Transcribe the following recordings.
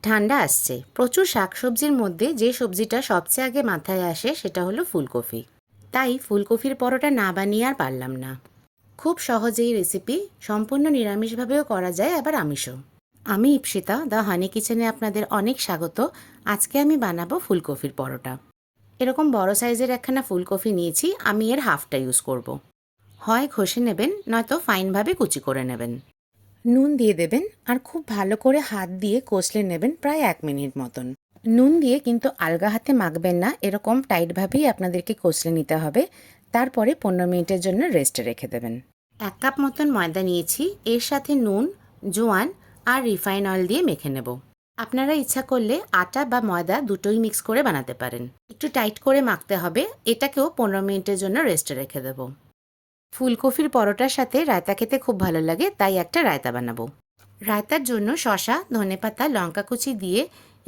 ঠান্ডা আসছে, প্রচুর শাকসবজির মধ্যে যে সবজিটা সবচেয়ে আগে মাথায় আসে সেটা হলো ফুলকপি। তাই ফুলকপির পরোটা না বানিয়ে আর পারলাম না। খুব সহজেই রেসিপি, সম্পূর্ণ নিরামিষভাবেও করা যায়, আবার আমিষও। আমি ইপসিতা, দ্য হানি কিচেনে আপনাদের অনেক স্বাগত। আজকে আমি বানাবো ফুলকপির পরোটা। এরকম বড় সাইজের একখানা ফুলকপি নিয়েছি, আমি এর হাফটা ইউজ করব। হয় ঘষে নেবেন, নয়তো ফাইনভাবে কুচি করে নেবেন। নুন দিয়ে দেবেন আর খুব ভালো করে হাত দিয়ে কষলে নেবেন প্রায় 1 মিনিট মতন। নুন দিয়ে কিন্তু আলগা হাতে মাখবেন না, এরকম টাইটভাবেই আপনাদেরকে কষলে নিতে হবে। তারপরে 15 মিনিটের জন্য রেস্টে রেখে দেবেন। 1 কাপ মতন ময়দা নিয়েছি, এর সাথে নুন, জোয়ান আর রিফাইন অয়েল দিয়ে মেখে নেব। আপনারা ইচ্ছা করলে আটা বা ময়দা দুটোই মিক্স করে বানাতে পারেন। একটু টাইট করে মাখতে হবে। এটাকেও 15 মিনিটের জন্য রেস্টে রেখে দেব। ফুলকপির পরোটার সাথে রায়তা খেতে খুব ভালো লাগে, তাই একটা রায়তা বানাবো। রায়তার জন্য শসা, ধনেপাতা, লঙ্কা কুচি দিয়ে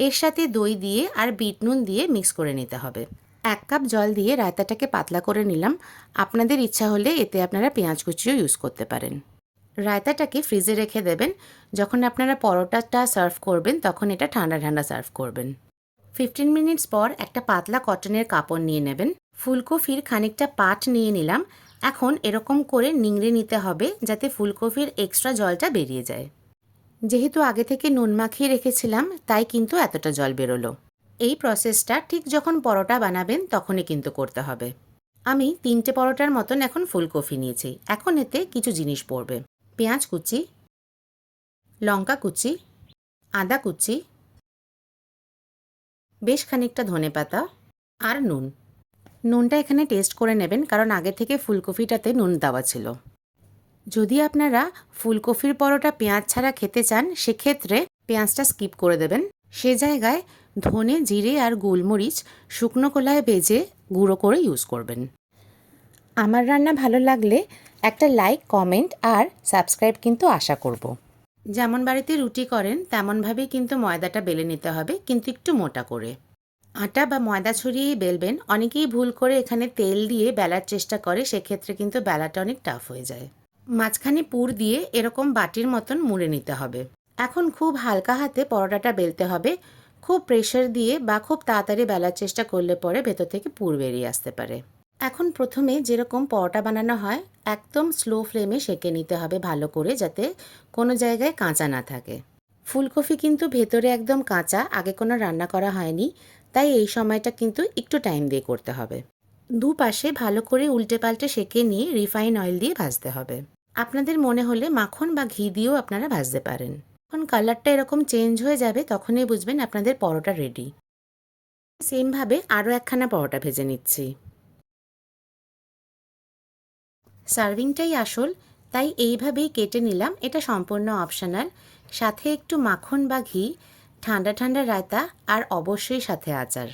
এর সাথে দই দিয়ে আর বিট নুন দিয়ে মিক্স করে নিতে হবে। 1 কাপ জল দিয়ে রায়তাটাকে পাতলা করে নিলাম। আপনাদের ইচ্ছা হলে এতে আপনারা পেঁয়াজ কুচিও ইউজ করতে পারেন। রায়তাটাকে ফ্রিজে রেখে দেবেন। যখন আপনারা পরোটাটা সার্ভ করবেন তখন এটা ঠান্ডা ঠান্ডা সার্ভ করবেন। 15 মিনিটস পর একটা পাতলা কটনের কাপড় নিয়ে নেবেন। ফুলকপির খানিকটা পাট নিয়ে নিলাম। এখন এরকম করে নিংড়ে নিতে হবে যাতে ফুলকপির এক্সট্রা জলটা বেরিয়ে যায়। যেহেতু আগে থেকে নুন মাখিয়ে রেখেছিলাম, তাই কিন্তু এতটা জল বেরোলো। এই প্রসেসটা ঠিক যখন পরোটা বানাবেন তখনই কিন্তু করতে হবে। আমি 3টে পরোটার মতন এখন ফুলকপি নিয়েছি। এখন এতে কিছু জিনিস পড়বে: পেঁয়াজ কুচি, লঙ্কা কুচি, আদা কুচি, বেশ খানিকটা ধনেপাতা আর নুন। নুনটা এখানে টেস্ট করে নেবেন, কারণ আগে থেকে ফুলকপিটাতে নুন দেওয়া ছিল। যদি আপনারা ফুলকপির পরোটা পেঁয়াজ ছাড়া খেতে চান, সেক্ষেত্রে পেঁয়াজটা স্কিপ করে দেবেন। সে জায়গায় ধনে, জিরে আর গোলমরিচ শুকনো কলায় ভেজে গুঁড়ো করে ইউজ করবেন। আমার রান্না ভালো লাগলে একটা লাইক, কমেন্ট আর সাবস্ক্রাইব কিন্তু আশা করব। যেমন বাড়িতে রুটি করেন তেমনভাবেই কিন্তু ময়দাটা বেলে নিতে হবে, কিন্তু একটু মোটা করে। আটা বা ময়দা ছড়িয়েই বেলবেন। অনেকেই ভুল করে এখানে তেল দিয়ে বেলার চেষ্টা করে, সেক্ষেত্রে কিন্তু বেলাটা অনেক টাফ হয়ে যায়। মাঝখানে পুর দিয়ে এরকম বাটির মতন মুড়ে নিতে হবে। এখন খুব হালকা হাতে পরোটাটা বেলতে হবে। খুব প্রেশার দিয়ে বা খুব তাড়াতাড়ি বেলার চেষ্টা করলে পরে ভেতর থেকে পুর বেরিয়ে আসতে পারে। এখন প্রথমে যেরকম পরোটা বানানো হয়, একদম স্লো ফ্লেমে সেঁকে নিতে হবে ভালো করে, যাতে কোনো জায়গায় কাঁচা না থাকে। ফুলকপি কিন্তু ভেতরে একদম কাঁচা, আগে কোনো রান্না করা হয়নি, তাই এই সময়টা কিন্তু একটু টাইম দিয়ে করতে হবে। দুপাশে ভালো করে উল্টে পাল্টে সেঁকে নিয়ে রিফাইন অয়েল দিয়ে ভাজতে হবে। আপনাদের মনে হলে মাখন বা ঘি দিয়েও আপনারা ভাজতে পারেন। যখন কালারটা এরকম চেঞ্জ হয়ে যাবে তখনই বুঝবেন আপনাদের পরোটা রেডি। সেমভাবে আরও একখানা পরোটা ভেজে নিচ্ছি। সার্ভিংটাই আসল, তাই এইভাবেই কেটে নিলাম। এটা সম্পূর্ণ অপশনাল। সাথে একটু মাখন বা ঘি, ঠান্ডা ঠান্ডা রায়তা আর অবশ্যই সাথে আচার।